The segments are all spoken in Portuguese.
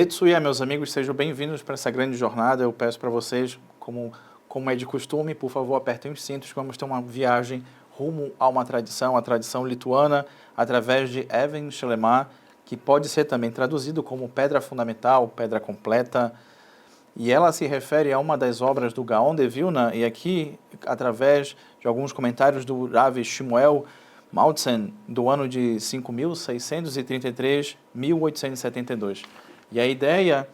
Tetsuya, meus amigos, sejam bem-vindos para essa grande jornada. Eu peço para vocês, como é de costume, por favor, apertem os cintos. Vamos ter uma viagem rumo a uma tradição, a tradição lituana, através de Even Shelemah, que pode ser também traduzido como pedra fundamental, pedra completa. E ela se refere a uma das obras do Gaon de Vilna, e aqui, através de alguns comentários do Rav Shmuel Maltzen, do ano de 5.633, 1872. E a ideia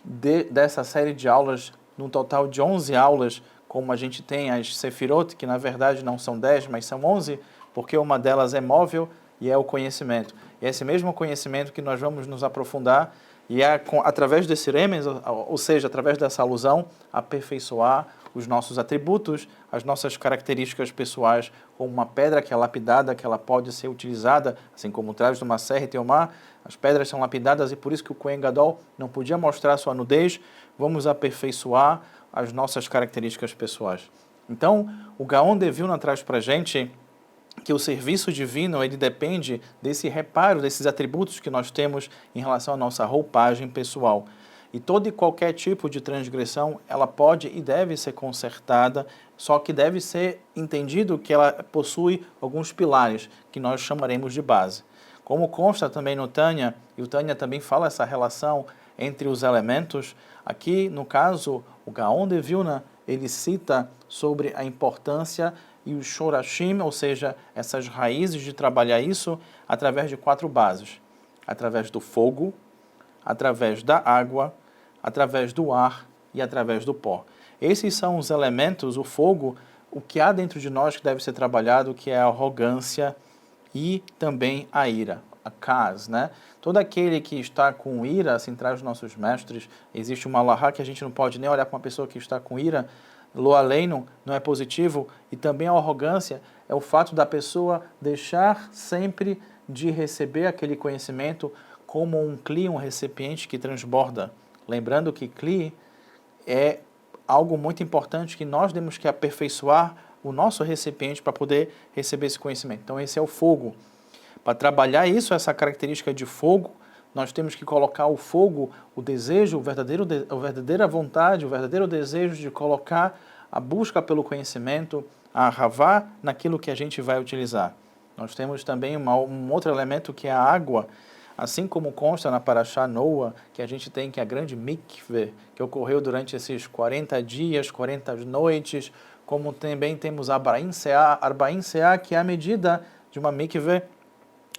dessa série de aulas, num total de 11 aulas, como a gente tem as Sefirot, que na verdade não são 10, mas são 11, porque uma delas é móvel e é o conhecimento. E é esse mesmo conhecimento que nós vamos nos aprofundar e é através desse remez, ou seja, através dessa alusão, aperfeiçoar os nossos atributos, as nossas características pessoais, como uma pedra que é lapidada, que ela pode ser utilizada, assim como traz de uma serra e teomar, as pedras são lapidadas e por isso que o Kohen Gadol não podia mostrar sua nudez, vamos aperfeiçoar as nossas características pessoais. Então, o Gaon de Vilna traz para a gente que o serviço divino ele depende desse reparo, desses atributos que nós temos em relação à nossa roupagem pessoal. E todo e qualquer tipo de transgressão, ela pode e deve ser consertada, só que deve ser entendido que ela possui alguns pilares, que nós chamaremos de base. Como consta também no Tânia, e o Tânia também fala essa relação entre os elementos, aqui no caso, o Gaon de Vilna, ele cita sobre a importância e os shorashim, ou seja, essas raízes de trabalhar isso através de 4 bases. Através do fogo, através da água, através do ar e através do pó. Esses são os elementos, o fogo, o que há dentro de nós que deve ser trabalhado, que é a arrogância e também a ira, a kas, né? Todo aquele que está com ira, assim traz os nossos mestres, existe uma alahá que a gente não pode nem olhar para uma pessoa que está com ira, lo aleino, não é positivo, e também a arrogância é o fato da pessoa deixar sempre de receber aquele conhecimento como um cli, um recipiente que transborda. Lembrando que cli é algo muito importante que nós temos que aperfeiçoar o nosso recipiente para poder receber esse conhecimento. Então esse é o fogo. Para trabalhar isso, essa característica de fogo, nós temos que colocar o fogo, o desejo, a verdadeira vontade, o verdadeiro desejo de colocar a busca pelo conhecimento, a ravá naquilo que a gente vai utilizar. Nós temos também um outro elemento que é a água, assim como consta na Parashá Noa, que a gente tem que a grande mikveh, que ocorreu durante esses 40 dias, 40 noites, como também temos a Arba'in Seah, que é a medida de uma mikveh.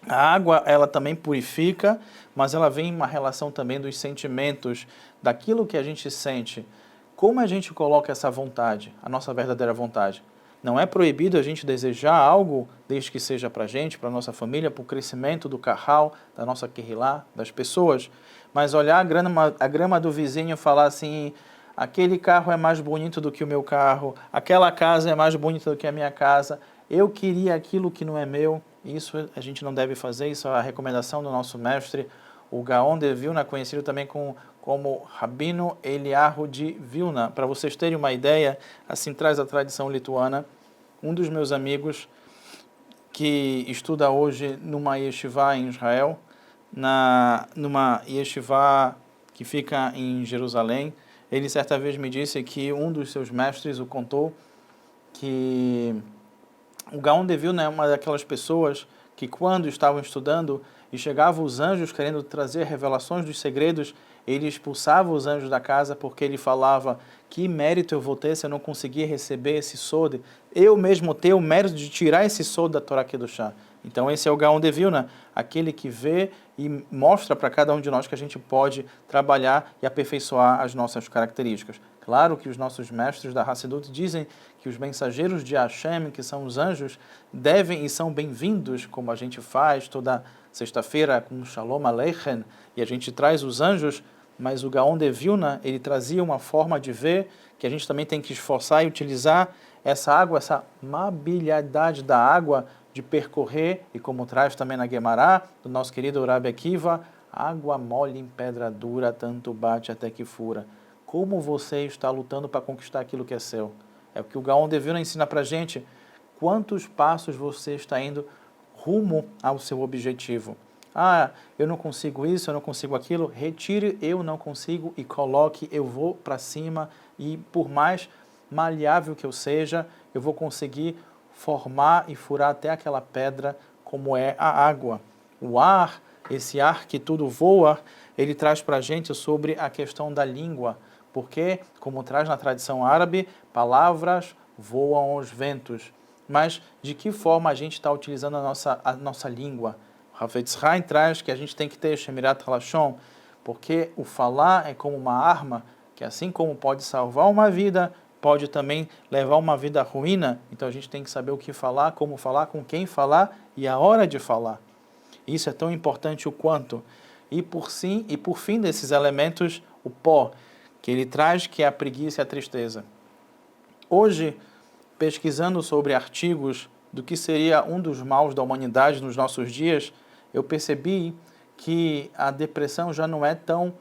A água, ela também purifica, mas ela vem em uma relação também dos sentimentos, daquilo que a gente sente. Como a gente coloca essa vontade, a nossa verdadeira vontade? Não é proibido a gente desejar algo, desde que seja para a gente, para a nossa família, para o crescimento do carral, da nossa querrilá, das pessoas, mas olhar a grama do vizinho e falar assim, aquele carro é mais bonito do que o meu carro, aquela casa é mais bonita do que a minha casa, eu queria aquilo que não é meu. Isso a gente não deve fazer, isso é a recomendação do nosso mestre, o Gaon de Vilna, conhecido também como Rabino Eliyahu de Vilna. Para vocês terem uma ideia, assim traz a tradição lituana. Um dos meus amigos que estuda hoje numa yeshiva em Israel, numa yeshiva que fica em Jerusalém, ele certa vez me disse que um dos seus mestres o contou que o Gaon de Vilna é uma daquelas pessoas que quando estavam estudando e chegavam os anjos querendo trazer revelações dos segredos, ele expulsava os anjos da casa porque ele falava, que mérito eu vou ter se eu não conseguir receber esse sod? Eu mesmo tenho o mérito de tirar esse sod da Torá Kedoshá. Então esse é o Gaon de Vilna, aquele que vê e mostra para cada um de nós que a gente pode trabalhar e aperfeiçoar as nossas características. Claro que os nossos mestres da Hassidut dizem que os mensageiros de Hashem, que são os anjos, devem e são bem-vindos, como a gente faz toda sexta-feira com Shalom Aleichem, e a gente traz os anjos, mas o Gaon de Vilna, ele trazia uma forma de ver que a gente também tem que esforçar e utilizar essa água, essa mabilidade da água de percorrer, e como traz também na Guemará, do nosso querido Rabi Akiva, água mole em pedra dura, tanto bate até que fura. Como você está lutando para conquistar aquilo que é seu? É o que o Gaon de Vilna ensina para a gente. Quantos passos você está indo rumo ao seu objetivo? Ah, eu não consigo isso, eu não consigo aquilo. Retire eu não consigo e coloque eu vou para cima e por mais maleável que eu seja, eu vou conseguir formar e furar até aquela pedra como é a água. O ar, esse ar que tudo voa, ele traz para a gente sobre a questão da língua, porque, como traz na tradição árabe, palavras voam aos ventos. Mas de que forma a gente está utilizando a nossa língua? Hafetz Haim traz que a gente tem que ter Shemirat Halashon, porque o falar é como uma arma que, assim como pode salvar uma vida, pode também levar uma vida à ruína. Então a gente tem que saber o que falar, como falar, com quem falar e a hora de falar. Isso é tão importante o quanto. E por fim desses elementos, o pó, que ele traz, que é a preguiça e a tristeza. Hoje, pesquisando sobre artigos do que seria um dos maus da humanidade nos nossos dias, eu percebi que a depressão já não é tão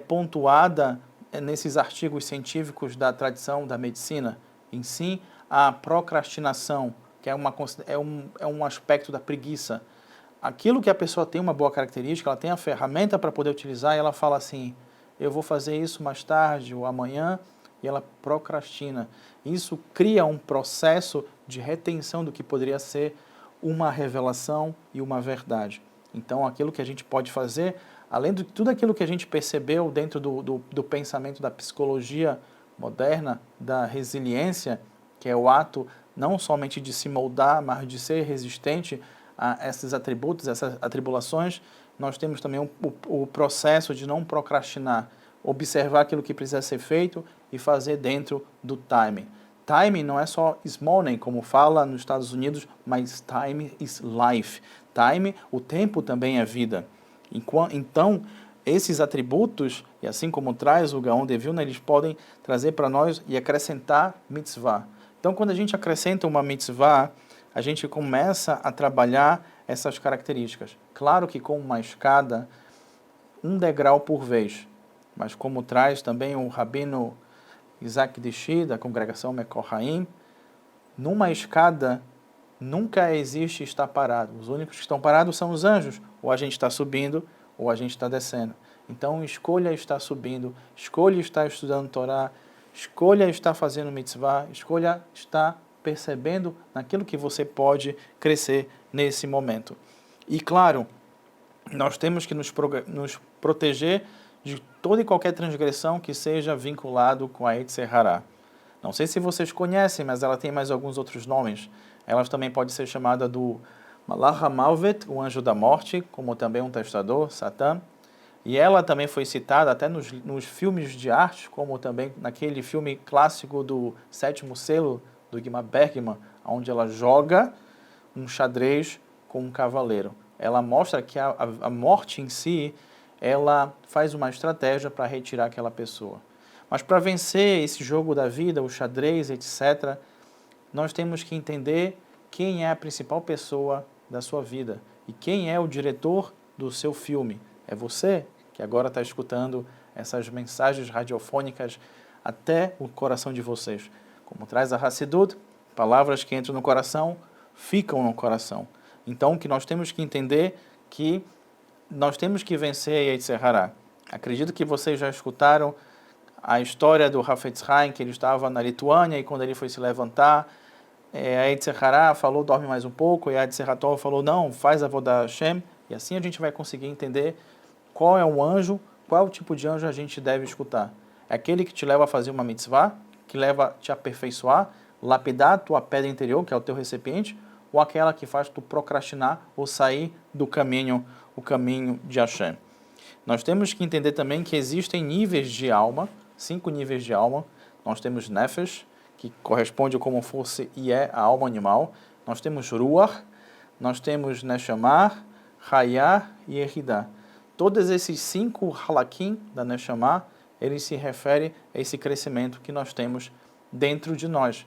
pontuada nesses artigos científicos da tradição da medicina. Em si, a procrastinação, que é um aspecto da preguiça. Aquilo que a pessoa tem uma boa característica, ela tem a ferramenta para poder utilizar e ela fala assim, eu vou fazer isso mais tarde ou amanhã, e ela procrastina. Isso cria um processo de retenção do que poderia ser uma revelação e uma verdade. Então, aquilo que a gente pode fazer, além de tudo aquilo que a gente percebeu dentro do pensamento da psicologia moderna, da resiliência, que é o ato não somente de se moldar, mas de ser resistente a esses atributos, essas atribulações, nós temos também o processo de não procrastinar, observar aquilo que precisa ser feito e fazer dentro do timing. Timing não é só is money, como fala nos Estados Unidos, mas time is life. Time, o tempo também é vida. Então, esses atributos, e assim como traz o Gaon de Vilna, eles podem trazer para nós e acrescentar mitzvah. Então, quando a gente acrescenta uma mitzvah, a gente começa a trabalhar essas características. Claro que com uma escada, um degrau por vez, mas como traz também o Rabino Isaac Dishi, da congregação Mekor Haim, numa escada nunca existe estar parado. Os únicos que estão parados são os anjos. Ou a gente está subindo, ou a gente está descendo. Então, escolha estar subindo, escolha estar estudando Torá, escolha estar fazendo mitzvah, escolha estar percebendo naquilo que você pode crescer nesse momento. E, claro, nós temos que nos proteger de toda e qualquer transgressão que seja vinculado com a Yetzer Hará. Não sei se vocês conhecem, mas ela tem mais alguns outros nomes. Ela também pode ser chamada do Malach HaMalvet, o anjo da morte, como também um testador, Satã. E ela também foi citada até nos filmes de arte, como também naquele filme clássico do Sétimo Selo, do Ingmar Bergman, onde ela joga um xadrez com um cavaleiro. Ela mostra que a morte em si, ela faz uma estratégia para retirar aquela pessoa. Mas para vencer esse jogo da vida, o xadrez, etc., nós temos que entender quem é a principal pessoa da sua vida e quem é o diretor do seu filme. É você que agora está escutando essas mensagens radiofônicas até o coração de vocês. Como traz a Hassidut, palavras que entram no coração, ficam no coração. Então, que nós temos que entender que nós temos que vencer a Yetzer Hará. Acredito que vocês já escutaram a história do Hafetz Haim, que ele estava na Lituânia e quando ele foi se levantar, a Yetzer Hará falou, dorme mais um pouco, e a Yetzer Hatov falou, não, faz a Avodat Hashem, e assim a gente vai conseguir entender qual é o anjo, qual é o tipo de anjo a gente deve escutar. É aquele que te leva a fazer uma mitzvah, que leva a te aperfeiçoar, lapidar a tua pedra interior, que é o teu recipiente, ou aquela que faz tu procrastinar ou sair do caminho, o caminho de Hashem. Nós temos que entender também que existem níveis de alma, 5 níveis de alma. Nós temos Nefesh, que corresponde como fosse e é a alma animal. Nós temos Ruach, nós temos Neshamah, Hayah e Yehidah. Todos esses 5 halakim da Neshamah, eles se referem a esse crescimento que nós temos dentro de nós.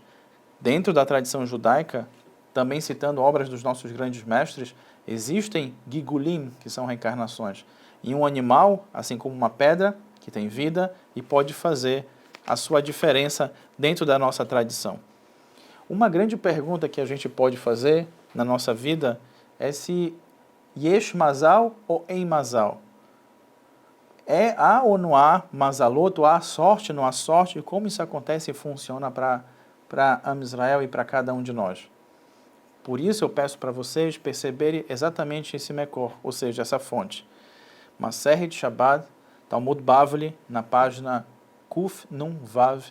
Dentro da tradição judaica, também citando obras dos nossos grandes mestres, existem Gigulim, que são reencarnações. E um animal, assim como uma pedra, que tem vida e pode fazer a sua diferença dentro da nossa tradição. Uma grande pergunta que a gente pode fazer na nossa vida é se Yesh mazal ou em mazal? Há ou não há mazaloto, há sorte, não há sorte? E como isso acontece e funciona para Am Israel e para cada um de nós? Por isso eu peço para vocês perceberem exatamente esse Mekor, ou seja, essa fonte. Maseret Shabbat, Talmud Bavli, na página Kuf Nun Vav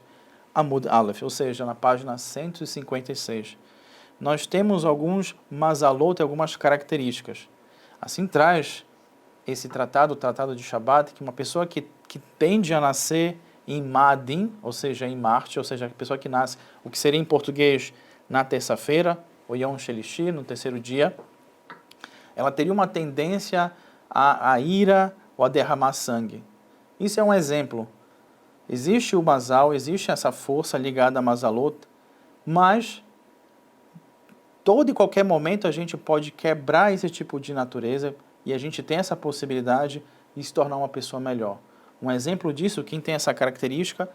Amud Aleph, ou seja, na página 156. Nós temos alguns mazalot, algumas características. Assim traz esse tratado, o tratado de Shabbat, que uma pessoa que tende a nascer em Ma'adim, ou seja, em Marte, ou seja, a pessoa que nasce, o que seria em português, na terça-feira, ou Yom Shelishi, no terceiro dia, ela teria uma tendência a ira ou a derramar sangue. Isso é um exemplo. Existe o Mazal, existe essa força ligada a Mazalot, mas todo e qualquer momento a gente pode quebrar esse tipo de natureza e a gente tem essa possibilidade de se tornar uma pessoa melhor. Um exemplo disso, quem tem essa característica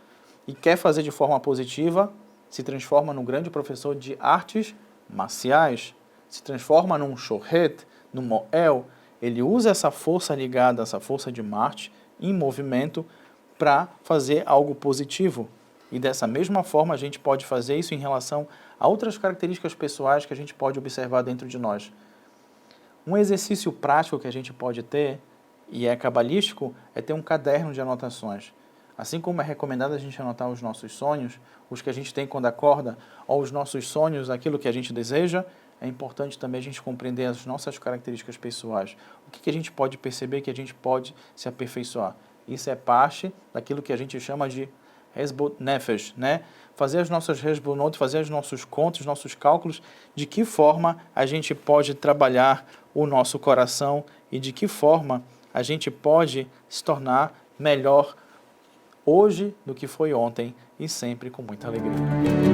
e quer fazer de forma positiva, se transforma num grande professor de artes marciais, se transforma num shohet, num moel. Ele usa essa força ligada, essa força de Marte, em movimento, para fazer algo positivo. E dessa mesma forma a gente pode fazer isso em relação a outras características pessoais que a gente pode observar dentro de nós. Um exercício prático que a gente pode ter, e é cabalístico, é ter um caderno de anotações. Assim como é recomendado a gente anotar os nossos sonhos, os que a gente tem quando acorda, ou os nossos sonhos, aquilo que a gente deseja, é importante também a gente compreender as nossas características pessoais. O que a gente pode perceber que a gente pode se aperfeiçoar. Isso é parte daquilo que a gente chama de Hesbot Nefesh, né? Fazer as nossas Hesbonot, fazer os nossos contos, os nossos cálculos, de que forma a gente pode trabalhar o nosso coração e de que forma a gente pode se tornar melhor hoje do que foi ontem e sempre com muita alegria.